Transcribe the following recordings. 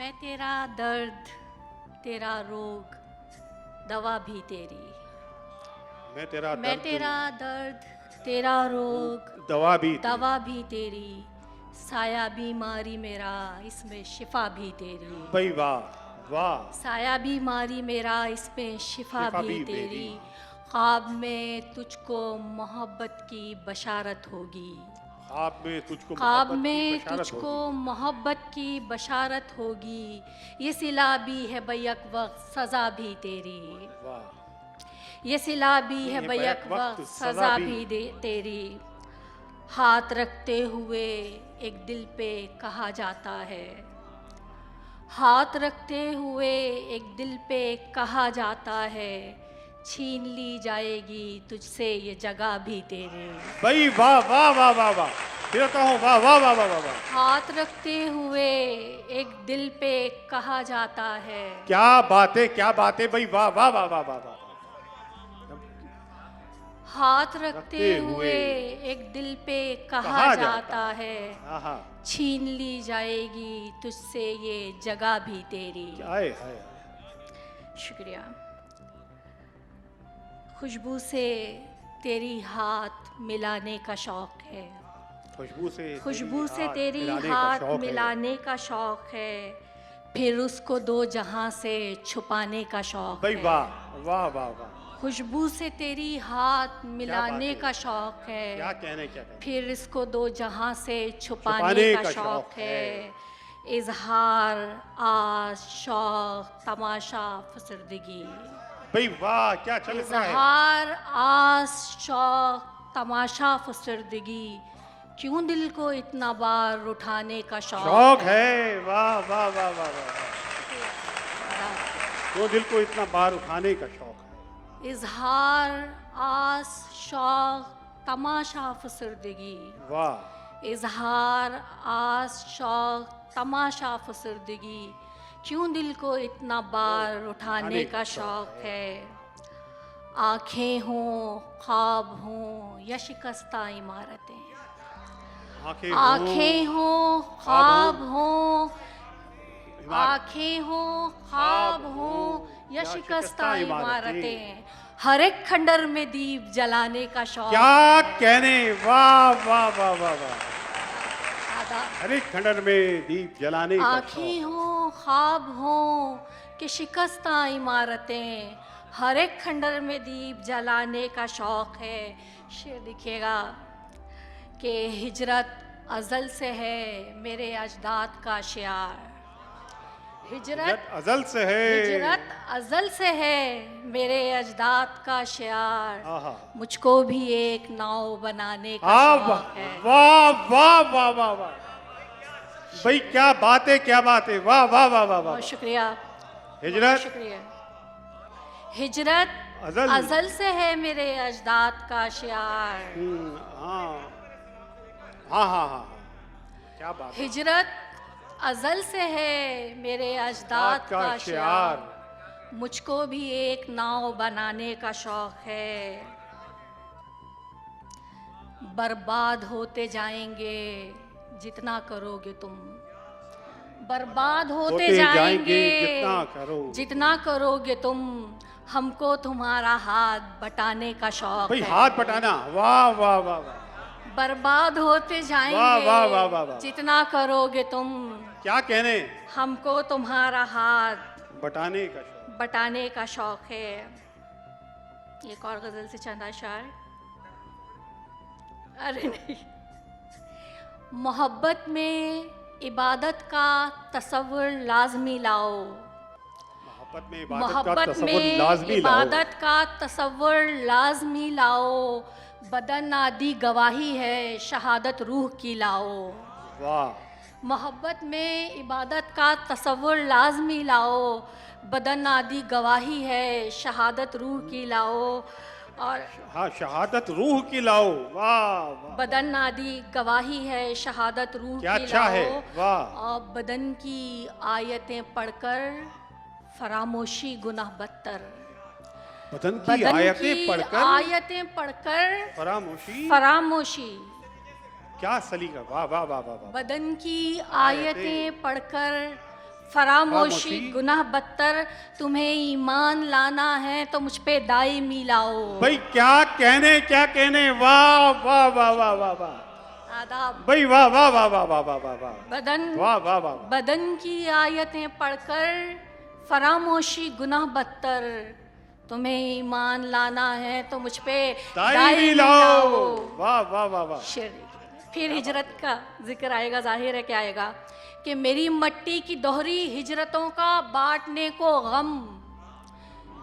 मैं तेरा दर्द, तेरा रोग, दवा भी तेरी। मैं तेरा मैं दर्द, तेरा दर्द, तेरा रोग, दवा भी तेरी। साया बीमारी मेरा, इसमें शिफा भी तेरी। भाई वाह वाह। साया बीमारी मेरा, इसमें शिफा शिफा भी भी तेरी। तेरी। ख्वाब में तुझको मोहब्बत की बशारत होगी। ख्वाब में तुझको ख्वाब मोहब्बत की में बशारत तुझको होगी। मोहब्बत की बशारत होगी। ये सिला भी है बैक वक्त, सज़ा भी तेरी। वाह। ये सिला भी है बैक वक्त, सज़ा भी तेरी। हाथ रखते हुए एक दिल पे कहा जाता है, हाथ रखते हुए एक दिल पे कहा जाता है, छीन ली जाएगी तुझसे ये जगह भी तेरी। भाई वाह वाह वाह वाह वाह। फिर तो हूँ वाह वाह वाह वाह वाह वाह। हाथ रखते हुए एक दिल पे कहा जाता है। क्या बातें भाई वाह वाह वाह वाह वाह वाह। हाथ रखते हुए एक दिल पे कहा जाता है, आहा। छीन ली जाएगी तुझसे ये जगह भी तेरी। हाय हाय। शुक्रिया। खुशबू से तेरी हाथ मिलाने का शौक है। खुशबू से तेरी हाथ मिलाने का शौक है। फिर उसको दो जहां से छुपाने का शौक है। वाह वाह वाह वाह। खुशबू से तेरी हाथ मिलाने का शौक है। क्या कहने क्या कहने। फिर इसको दो जहां से छुपाने का शौक है। इजहार, आस, शौक, तमाशा, फसरदगी। भाई वाह क्या चल रहा है। इजहार, आस, शौक, तमाशा, फसरदगी। क्यों दिल को इतना बार उठाने का शौक है। वाह वाह वाह वाह वाह। क्यों दिल को इतना बार उठाने का शौक है। इजहार, आस, शौक, तमाशा, फसरदगी। वाह। इजहार, आस, शौक, तमाशा, फसरदगी। क्यों दिल को इतना बार उठाने का शौक है। आँखें हों, ख्वाब हों या शिकस्ता इमारतें। आँखें हों, ख्वाब हों, आँखें हों, ख्वाब हों या शिकस्ता इमारतें। हर एक खंडर में दीप जलाने का शौक। क्या कहने। वाह वाह वाह वाह वाह। हर एक खंडर में दीप जलाने का। आँखें हों, ख्वाब हों कि शिकस्ता इमारतें। हर एक खंडर में दीप जलाने का शौक है। शेर लिखिएगा कि हिजरत अज़ल से है मेरे अजदाद का शियार। हिजरत अज़ल से है। हिजरत अज़ल से है मेरे अजदाद का शियार। मुझको भी एक नाव बनाने का शौक है। वाह वाह वाह वाह वाह। भाई क्या बात है वाह वाह वाह वाह वाह। शुक्रिया। हिजरत। शुक्रिया। हिजरत अज़ल से है मेरे अजदाद का शियार। हाँ हाँ हाँ हाँ। क्या बात। हिजरत अज़ल से है मेरे अजदाद का शियार। मुझको भी एक नाव बनाने का शौक है। बर्बाद होते जाएंगे जितना करोगे तुम। बर्बाद होते जाएंगे जितना करोगे तुम। हमको तुम्हारा हाथ बटाने का शौक है। हाथ बटाना। वाह वाह वाह वाह। बर्बाद होते जाएंगे वाह वाह वाह वाह। जितना करोगे तुम। क्या कहने। हमको तुम्हारा हाथ बटाने का शौक है। एक और गजल से चंद अशार। अरे नहीं। मोहब्बत में इबादत का तसव्वुर लाजमी लाओ। मोहब्बत में इबादत का तसव्वुर लाजमी लाओ। बदन आदि गवाही है शहादत रूह की लाओ। वाह। मोहब्बत में इबादत का तसव्वुर लाजमी लाओ। बदन आदि गवाही है शहादत रूह की लाओ। और हाँ शहादत रूह की लाओ। वाह। बदन आदि गवाही है शहादत रूह की अच्छा लाओ। है। वाह। और बदन की आयतें पढ़कर फरामोशी गुनाह बदतर। बदन की आयतें पढ़कर फरामोशी। क्या सलीका। वाह वाह वाह वाह। बदन की आयतें पढ़कर फरामोशी गुनाह बदतर, तुम्हें ईमान लाना है तो मुझ पे दायमी लाओ। भाई क्या कहने, वाह वाह वाह वाह वाह वाह, आदाब भाई वाह वाह वाह वाह वाह वाह वाह वाह, वाह वाह वाह, बदन की आयतें पढ़कर फरामोशी गुनाह बदतर, तुम्हें ईमान लाना है तो मुझ पे दायमी लाओ। वाह वाह वाह वाह। शेर फिर हिजरत का जिक्र आएगा, जाहिर है क्या आएगा कि मेरी मट्टी की दोहरी हिजरतों का बांटने को गम,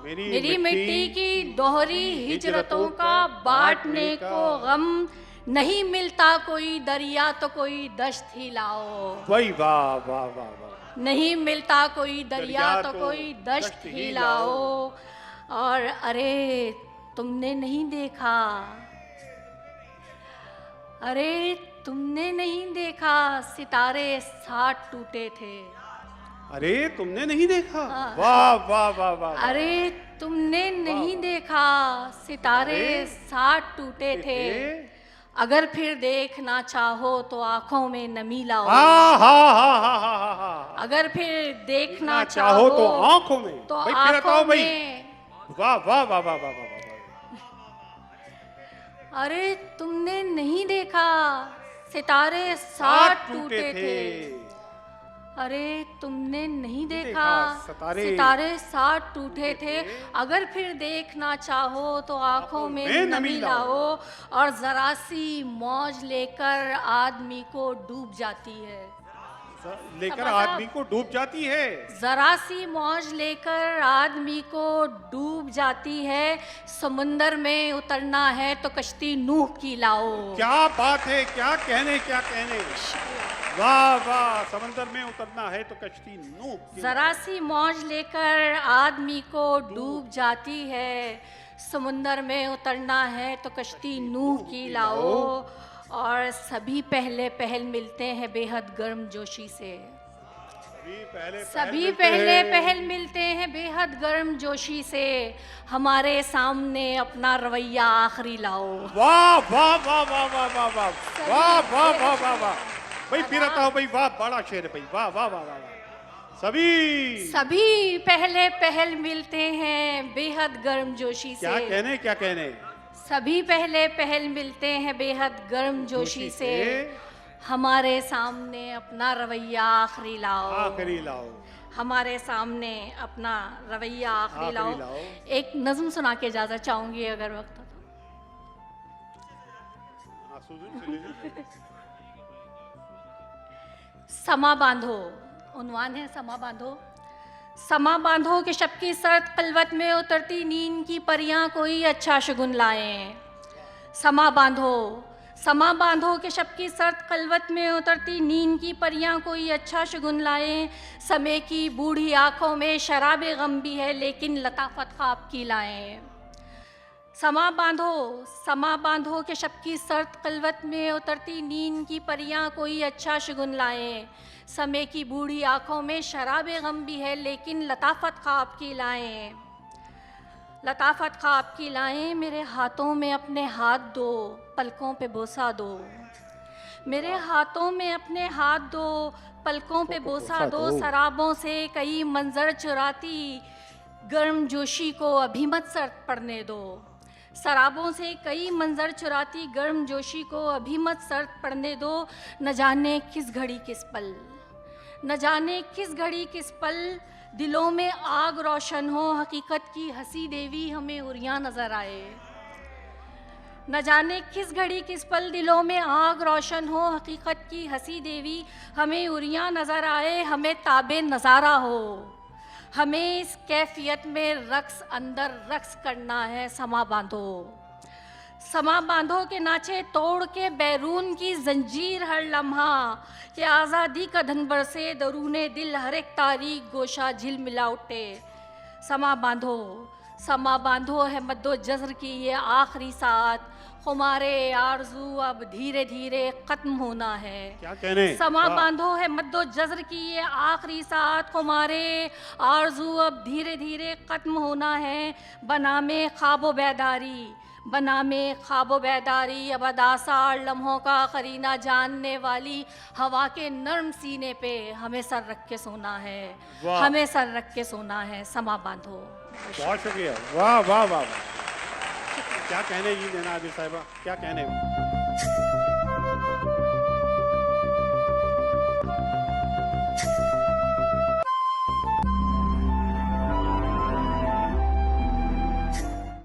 मेरी मिट्टी की दोहरी हिजरतों का बांटने को गम, नहीं मिलता कोई दरिया तो कोई दश्त ही लाओ। भाई वाह वाह वाह वाह, नहीं मिलता कोई दरिया तो कोई दश्त ही लाओ। और अरे तुमने नहीं देखा, अरे तुमने नहीं देखा सितारे 60 टूटे थे। अरे तुमने नहीं देखा, वाह वाह वाह वाह, अरे तुमने नहीं देखा सितारे 60 टूटे थे, अगर फिर देखना चाहो तो आंखों में नमी लाओ। अगर फिर देखना चाहो तो आंखों में, तो आंखों में, वाह वाह वाह वाह वाह वाह। अरे तुमने नहीं देखा सितारे 60 टूटे थे, अरे तुमने नहीं देखा सितारे 60 टूटे थे, अगर फिर देखना चाहो तो आंखों में नमी लाओ। और जरा सी मौज लेकर आदमी को डूब जाती है, आदमी को डूब जाती है, जरा सी मौज लेकर आदमी को डूब जाती है, समुंदर में उतरना है तो कश्ती नूह की लाओ। क्या बात है, क्या कहने, वाह वाह, समंदर में उतरना है तो कश्ती नूह की। जरा सी मौज लेकर आदमी को डूब जाती है, समुंदर में उतरना है तो कश्ती नूह की लाओ। और सभी पहल मिलते हैं बेहद गर्म जोशी से, सभी पहल मिलते हैं बेहद गर्म जोशी से, हमारे सामने अपना रवैया आखिरी लाओ। वाह वाह वाह वाह वाह वाह वाह वाह वाह वाह वाह वाह, भाई फिर आता हूँ भाई, वाह बड़ा शेर है भाई, वाह वाह वाह वाह वाह। सभी पहल मिलते हैं बेहद गर्म जोशी से, क्या कहने, सभी पहल मिलते हैं बेहद गर्म जोशी से, हमारे सामने अपना रवैया आखिरी लाओ, हमारे सामने अपना रवैया आखिरी लाओ। एक नज्म सुना के इजाजत चाहूंगी अगर वक्त हो तो। समा बांधो, उन्वान है समा बांधो। समा बांधो कि शब की सर्द कलवत में उतरती नींद की परियां कोई अच्छा शगुन लाएं। समा बांधो कि शब की सर्द कलवत में उतरती नींद की परियां कोई अच्छा शगुन लाएं। समय की बूढ़ी आंखों में शराब गम भी है लेकिन लताफत ख्वाब की लाएं। समा बांधो कि शब की सर्द कलवत में उतरती नींद की परियां कोई अच्छा शगुन लाएं। समय की बूढ़ी आंखों में शराब गम भी है लेकिन लताफत ख्वाब की लाएं। मेरे हाथों में अपने हाथ दो, पलकों पे बोसा दो, मेरे हाथों में अपने हाथ दो, पलकों पे बोसा दो। शराबों से कई मंजर चुराती गर्म जोशी को अभी मत सर्द पड़ने दो। शराबों से कई मंजर चुराती गर्म जोशी को अभी मत सर्द पड़ने दो। न जाने किस घड़ी किस पल दिलों में आग रोशन हो, हकीकत की हंसी देवी हमें उरियां नजर आए। न जाने किस घड़ी किस पल दिलों में आग रोशन हो, हकीकत की हंसी देवी हमें उरियां नजर आए। हमें ताबे नज़ारा हो, हमें इस कैफियत में रक्स अंदर रक्स करना है। समा बांधो के नाचे तोड़ के बैरून की जंजीर हर लम्हा, कि आज़ादी का धन बरसे दरूने दिल हर एक तारीख गोशा झिल मिला उठे। समा बांधो है मद्दो जज़र की ये आखिरी साथ, हमारे आरज़ू अब धीरे धीरे ख़त्म होना है। क्या कहने, समा बांधो है मद्दो जज़र की ये आखिरी साथ, हमारे आरज़ू अब धीरे धीरे ख़त्म होना है। बनामे ख्वाबो बेदारी बना में ख्वाबो बेदारी अब अदासार लम्हों का करीना जानने वाली हवा के नर्म सीने पे हमें सर रख के सोना है, हमें सर रख के सोना है, समा बांधो। बहुत शुक्रिया, वाह वाह वाह वाह। क्या कहने जी नैना आबिद साहिबा, क्या कहने।